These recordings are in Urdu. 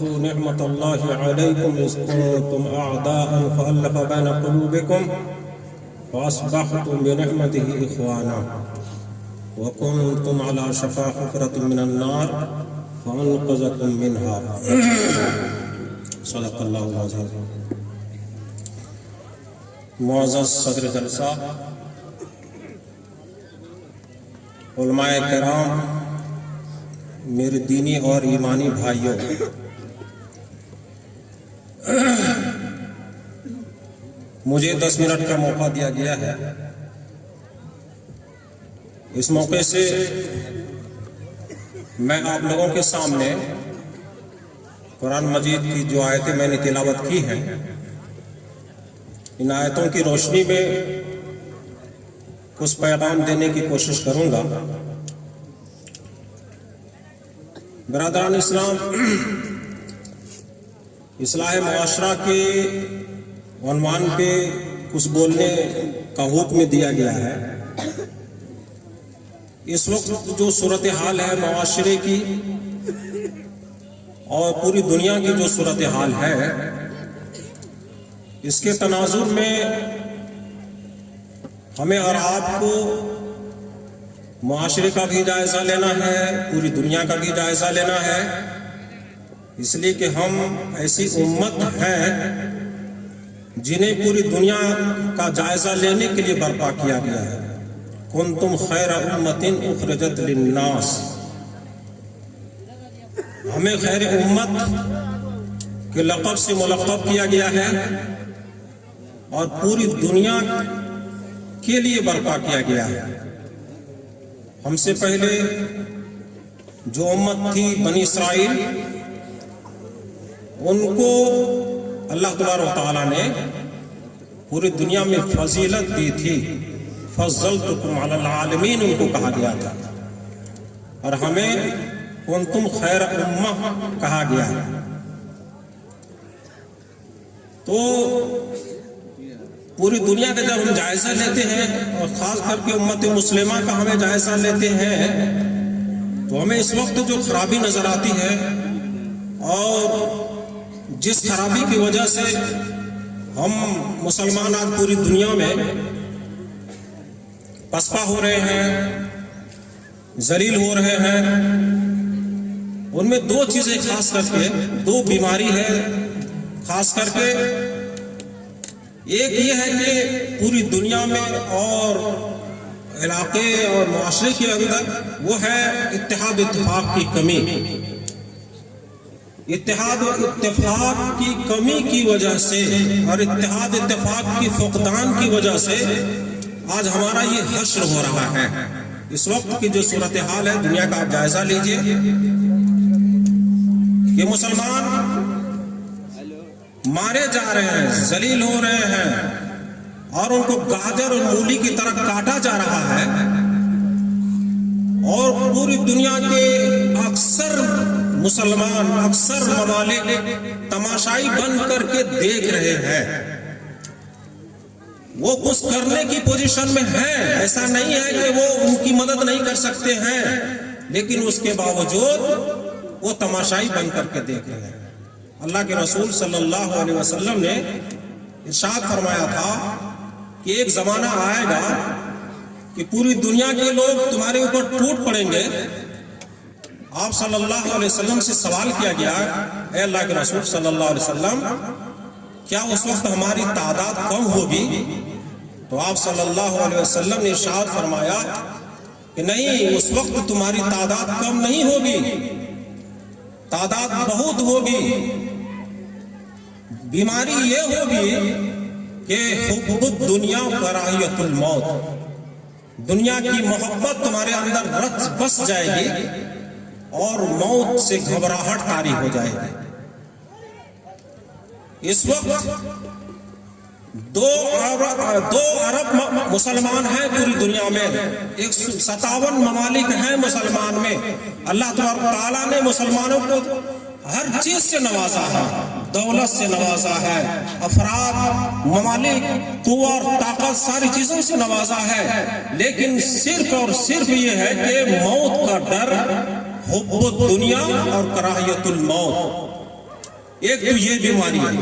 واذكروا نعمة الله عليكم إذ كنتم أعداء فألف بين قلوبكم فأصبحتم بنعمته إخوانا وكنتم على شفا حفرة من النار فأنقذكم منها صدق اللہ العظیم۔ معزز صدر جلسہ، علماء کرام، میرے دینی اور ایمانی بھائیوں، مجھے 10 منٹ کا موقع دیا گیا ہے۔ اس موقع سے میں آپ لوگوں کے سامنے قرآن مجید کی جو آیتیں میں نے تلاوت کی ہیں، ان آیتوں کی روشنی میں کچھ پیغام دینے کی کوشش کروں گا۔ برادران اسلام، اصلاح معاشرہ کے عنوان پہ کچھ بولنے کا حکم دیا گیا ہے۔ اس وقت جو صورتحال ہے معاشرے کی اور پوری دنیا کی جو صورتحال ہے، اس کے تناظر میں ہمیں اور آپ کو معاشرے کا بھی جائزہ لینا ہے، پوری دنیا کا بھی جائزہ لینا ہے، اس لیے کہ ہم ایسی امت ہیں جنہیں پوری دنیا کا جائزہ لینے کے لیے برپا کیا گیا ہے۔ کنتم خیر امت اخرجت للناس، ہمیں خیر امت کے لقب سے ملقب کیا گیا ہے اور پوری دنیا کے لیے برپا کیا گیا ہے۔ ہم سے پہلے جو امت تھی بنی اسرائیل، ان کو اللہ تبارک و تعالیٰ نے پوری دنیا میں فضیلت دی تھی، فضلتکم علی العالمین ان کو کہا گیا تھا، اور ہمیں کنتم خیر امہ کہا گیا ہے۔ تو پوری دنیا کا جب ہم جائزہ لیتے ہیں اور خاص کر کے امت مسلمہ کا ہمیں جائزہ لیتے ہیں، تو ہمیں اس وقت جو خرابی نظر آتی ہے اور جس خرابی کی وجہ سے ہم مسلمان آج پوری دنیا میں پسپا ہو رہے ہیں، ذلیل ہو رہے ہیں، ان میں دو چیزیں خاص کر کے، دو بیماری ہے خاص کر کے۔ ایک یہ ہے کہ پوری دنیا میں اور علاقے اور معاشرے کے اندر وہ ہے اتحاد اتفاق کی کمی۔ اتحاد و اتفاق کی کمی کی وجہ سے اور اتحاد اتفاق کی فقدان کی وجہ سے آج ہمارا یہ حشر ہو رہا ہے۔ اس وقت کی جو صورتحال ہے دنیا کا آپ جائزہ لیجئے کہ مسلمان مارے جا رہے ہیں، ذلیل ہو رہے ہیں، اور ان کو گاجر اور مولی کی طرح کاٹا جا رہا ہے، اور پوری دنیا کے اکثر مسلمان، اکثر ممالک تماشائی بن کر کے دیکھ رہے ہیں۔ وہ کچھ کرنے کی پوزیشن میں ہیں، ایسا نہیں ہے کہ وہ ان کی مدد نہیں کر سکتے ہیں، لیکن اس کے باوجود وہ تماشائی بن کر کے دیکھ رہے ہیں۔ اللہ کے رسول صلی اللہ علیہ وسلم نے ارشاد فرمایا تھا کہ ایک زمانہ آئے گا کہ پوری دنیا کے لوگ تمہارے اوپر ٹوٹ پڑیں گے۔ آپ صلی اللہ علیہ وسلم سے سوال کیا گیا، اے اللہ کے رسول صلی اللہ علیہ وسلم، کیا اس وقت ہماری تعداد کم ہوگی؟ تو آپ صلی اللہ علیہ وسلم نے ارشاد فرمایا کہ نہیں، اس وقت تمہاری تعداد کم نہیں ہوگی، تعداد بہت ہوگی۔ بیماری یہ ہوگی کہ حب الدنیا کراہیت الموت، دنیا کی محبت تمہارے اندر رچ بس جائے گی اور موت سے گھبراہٹ طاری ہو جائے گی۔ اس وقت 2 ارب مسلمان ہیں پوری دنیا میں، 57 ممالک ہیں مسلمان میں۔ اللہ تعالیٰ نے مسلمانوں کو ہر چیز سے نوازا ہے، دولت سے نوازا ہے، افراد، ممالک، قوت اور طاقت، ساری چیزوں سے نوازا ہے، لیکن صرف اور صرف یہ ہے کہ موت کا ڈر، حب الدنیا اور کراہیت الموت، ایک تو یہ بیماری ہے،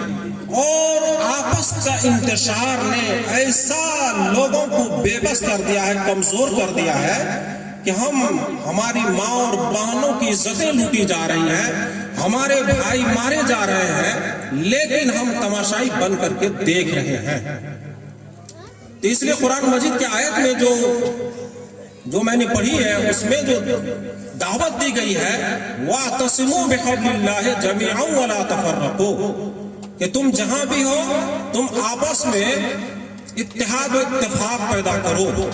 اور آپس کا انتشار نے ایسا لوگوں کو بے بس کر دیا ہے، کمزور کر دیا ہے کہ ہماری ماں اور بہنوں کی عزتیں لوٹی جا رہی ہیں، ہمارے بھائی مارے جا رہے ہیں، لیکن ہم تماشائی بن کر کے دیکھ رہے ہیں۔ تو اس لیے قرآن مجید کی آیت میں جو میں نے پڑھی ہے، اس میں جو دعوت دی گئی ہے وَاعْتَصِمُوا بِحَبْلِ اللَّهِ جَمِيعًا وَلَا تَفَرَّقُوا، کہ تم جہاں بھی ہو تم آپس میں اتحاد و اتفاق پیدا کرو،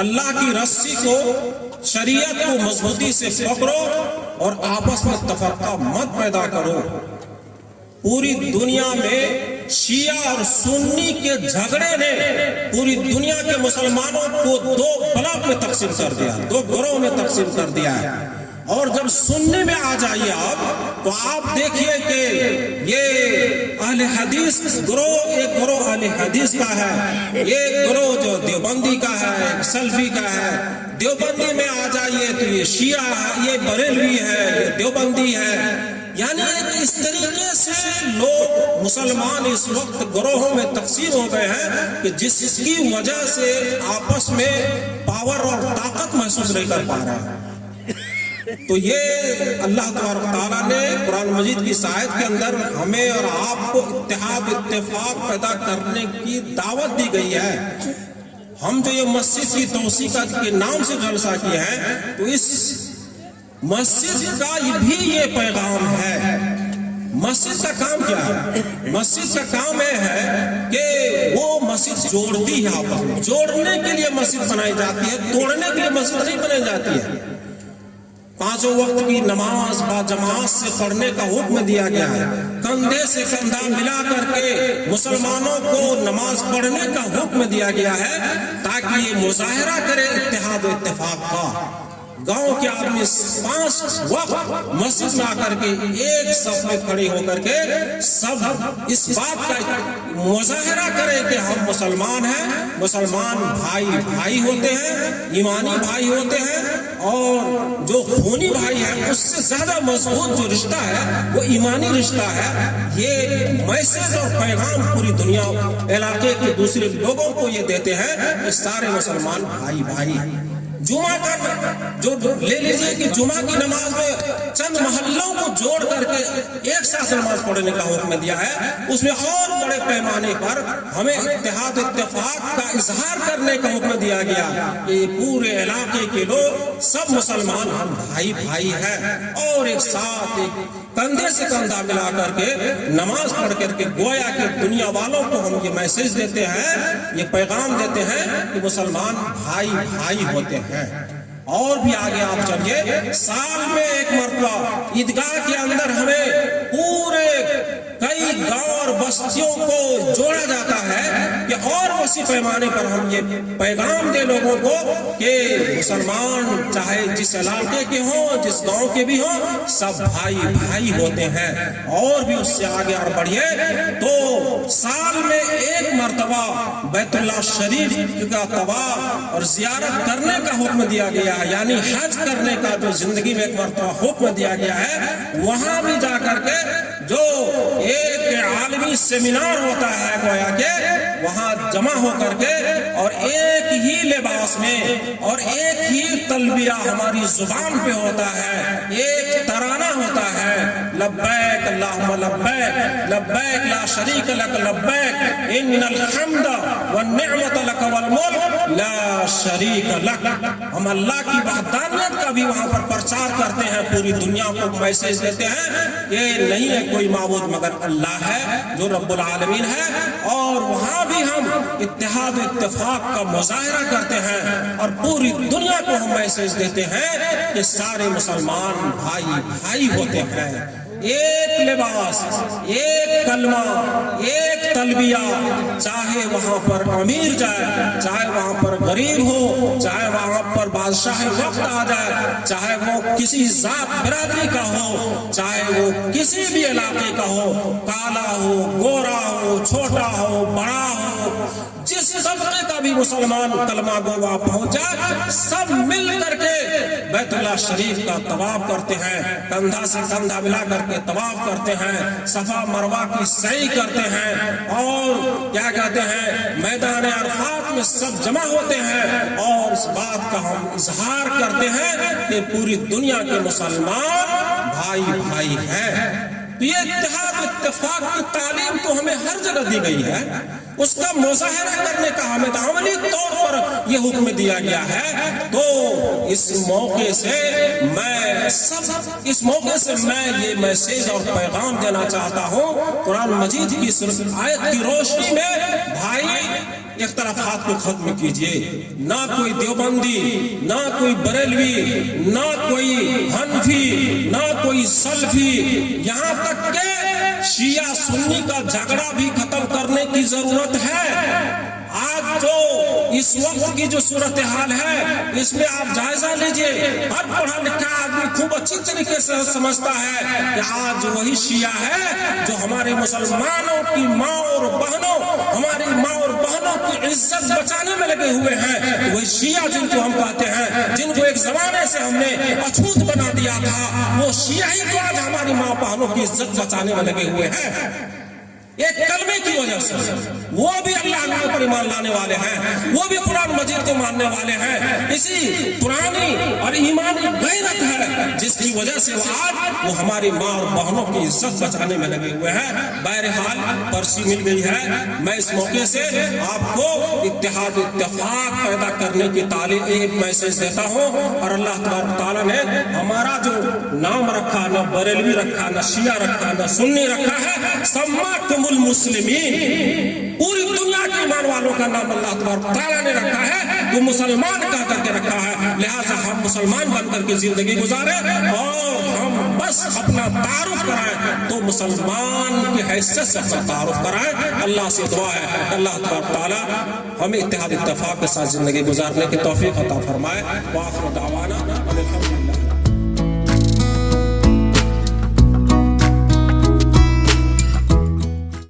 اللہ کی رسی کو، شریعت کو مضبوطی سے پکڑو اور آپس میں تفرقہ مت پیدا کرو۔ پوری دنیا میں شیعہ اور سنی کے جھگڑے نے پوری دنیا کے مسلمانوں کو دو بلاک میں تقسیم کر دیا، دو گروہ میں تقسیم کر دیا ہے۔ اور جب سننے میں آ جائیے آپ تو آپ دیکھیے کہ یہ اہل حدیث گروہ، ایک گروہ اہل حدیث کا ہے، ایک گروہ جو دیوبندی کا ہے، ایک سلفی کا ہے۔ دیوبندی میں آ جائیے تو یہ شیعہ ہے، یہ بریلوی ہے، یہ دیوبندی ہے۔ یعنی ایک اس طریقے سے لوگ مسلمان اس وقت گروہوں میں تقسیم ہو گئے ہیں کہ جس کی وجہ سے آپس میں پاور اور طاقت محسوس نہیں کر پا رہے ہیں۔ تو یہ اللہ تبارک تعالیٰ نے قرآن مجید کی آیت کے اندر ہمیں اور آپ کو اتحاد اتفاق پیدا کرنے کی دعوت دی گئی ہے۔ ہم جو یہ مسجد کی توسیع کے نام سے جلسہ کیے ہیں تو اس مسجد کا بھی یہ پیغام ہے۔ مسجد کا کام کیا ہے؟ مسجد کا کام یہ ہے کہ وہ مسجد جوڑتی ہے، آپس میں جوڑنے کے لیے مسجد بنائی جاتی ہے، توڑنے کے لیے مسجد نہیں بنائی جاتی ہے۔ پانچوں وقت کی نماز با جماعت سے پڑھنے کا حکم دیا گیا ہے، کندھے سے کندھا ملا کر کے مسلمانوں کو نماز پڑھنے کا حکم دیا گیا ہے تاکہ یہ مظاہرہ کرے اتحاد و اتفاق کا۔ گاؤں کے آدمی 5 وقت مسجد میں آ کر کے ایک صف میں کھڑے ہو کر کے سب اس بات کا مظاہرہ کرے کہ ہم مسلمان ہیں، مسلمان بھائی بھائی ہوتے ہیں، ایمانی بھائی ہوتے ہیں، اور جو خونی بھائی ہے اس سے زیادہ مضبوط جو رشتہ ہے وہ ایمانی رشتہ ہے۔ یہ میسج اور پیغام پوری دنیا علاقے کے دوسرے لوگوں کو یہ دیتے ہیں کہ سارے مسلمان بھائی بھائی۔ جمعہ کا جو لے لیجئے کہ جمعہ کی نماز میں چند محلوں کو جوڑ کر کے ایک ساتھ نماز پڑھنے کا حکم دیا ہے، اس میں اور بڑے پیمانے پر ہمیں اتحاد اتفاق کا اظہار کرنے کا حکم دیا گیا کہ یہ پورے علاقے کے لوگ سب مسلمان ہم بھائی بھائی ہیں، اور ایک ساتھ ایک کندھے سے کندھا ملا کر کے نماز پڑھ کر کے گویا کہ دنیا والوں کو ہم یہ میسج دیتے ہیں، یہ پیغام دیتے ہیں کہ مسلمان بھائی بھائی ہوتے ہیں۔ اور بھی آگے آپ چلیے، سال میں ایک مرتبہ عیدگاہ کے اندر ہمیں پورے کئی گاؤں اور بستیوں کو جوڑا جاتا ہے کہ اور وسیع پیمانے پر ہم یہ پیغام دے لوگوں کو کہ مسلمان چاہے جس علاقے کے ہوں، جس گاؤں کے بھی ہوں، سب بھائی بھائی ہوتے ہیں۔ اور بھی اس سے آگے اور بڑھیے تو سال میں ایک مرتبہ بیت اللہ شریف کا طواف اور زیارت کرنے کا حکم دیا گیا ہے، یعنی حج کرنے کا جو زندگی میں ایک مرتبہ حکم دیا گیا ہے، وہاں بھی جا کر کے جو ایک عالمی سیمینار ہوتا ہے گویا کہ وہاں جمع ہو کر کے اور ایک ہی لباس میں اور ایک ہی تلبیہ ہماری زبان پہ ہوتا ہے، ایک ترانہ ہوتا ہے، لبیک اللہم لبیک لبیک لا شریک لک لبیک ان الحمد والنعمت لک والملک لا شریک لک۔ ہم اللہ کی وحدانیت کا بھی وہاں پر پرچار کرتے ہیں، پوری دنیا کو میسج دیتے ہیں کہ نہیں ہے کوئی معبود مگر اللہ ہے جو رب العالمین ہے، اور وہاں بھی ہم اتحاد و اتفاق کا مظاہرہ کرتے ہیں اور پوری دنیا کو ہم میسج دیتے ہیں کہ سارے مسلمان بھائی بھائی ہوتے ہیں۔ ایک لباس، ایک کلمہ، ایک تلبیہ، چاہے وہاں پر امیر جائے، چاہے وہاں پر غریب ہو، چاہے وہاں پر بادشاہ وقت آ جائے، چاہے وہ کسی ذات برادری کا ہو، چاہے وہ کسی بھی علاقے کا ہو، کالا ہو، گورا ہو، چھوٹا ہو، بڑا ہو، جس طبقے کا بھی مسلمان کلمہ گو وہاں پہنچا، سب مل کر کے بیت اللہ شریف کا طواف کرتے ہیں، کندھا سے کندھا ملا کر کے طواف کرتے ہیں، صفا مروہ کی سعی کرتے ہیں، اور کیا کہتے ہیں میدان عرفات میں سب جمع ہوتے ہیں، اور اس بات کا ہم اظہار کرتے ہیں کہ پوری دنیا کے مسلمان بھائی بھائی ہیں۔ تو یہ اتحاد اتفاق کی تعلیم تو ہمیں ہر جگہ دی گئی ہے، اس کا مظاہرہ کرنے کا ہمیں عملی طور پر یہ حکم دیا گیا ہے۔ تو اس موقع سے میں یہ میسیج اور پیغام دینا چاہتا ہوں، قرآن مجید کی آیت کی روشنی میں بھائی اختلافات کو ختم کیجئے، نہ کوئی دیوبندی، نہ کوئی بریلوی، نہ کوئی حنفی، نہ کوئی سلفی، یہاں تک کہ شیعہ سنی کا جھگڑا بھی ختم کرنے کی ضرورت ہے۔ آج جو اس وقت کی جو صورتحال ہے اس میں آپ جائزہ لیجئے، ہر پڑھا لکھا آدمی خوب اچھی طریقے سے سمجھتا ہے کہ آج وہی شیعہ ہے جو ہمارے مسلمانوں کی ماں اور بہنوں، ہماری ماں اور بہنوں کی عزت بچانے میں لگے ہوئے ہیں۔ وہی شیعہ جن کو ہم کہتے ہیں، جن کو ایک زمانے سے ہم نے اچھوت بنا دیا تھا، وہ شیعہ ہی تو آج ہماری ماں بہنوں کی عزت بچانے میں لگے ہوئے ہیں۔ ایک کلمے کی وجہ سے وہ بھی اللہ کے اوپر ایمان لانے والے ہیں، وہ بھی قرآن مجید کو ماننے والے ہیں۔ اسی پرانی اور ایمانی غیرت ہے جس کی وجہ سے وہ ہماری ماں اور بہنوں کی عزت بچانے میں لگے ہوئے ہیں۔ بہرحال پرچی مل گئی ہے، میں اس موقع سے آپ کو اتحاد اتفاق پیدا کرنے کی تعلیم ایک میسج دیتا ہوں، اور اللہ تبارک تعالیٰ نے ہمارا جو نام رکھا، نہ بریلوی رکھا، نہ شیعہ رکھا، نہ سنی رکھا ہے، سماکم المسلمین، پوری دنیا کے ایمان والوں کا نام اللہ تبارک تعالیٰ نے رکھا ہے، تو مسلمان کہہ کر کے رکھا ہے۔ لہٰذا ہم مسلمان بن کر کے زندگی گزاریں، اور ہم بس اپنا تعارف کرائیں تو مسلمان کی حیثیت سے اپنا تعارف کرائیں۔ اللہ سے دعا ہے اللہ تبارک تعالیٰ ہمیں اتحاد اتفاق کے ساتھ زندگی گزارنے کی توفیق عطا فرمائے۔ وآخر دعوانا الحمدللہ۔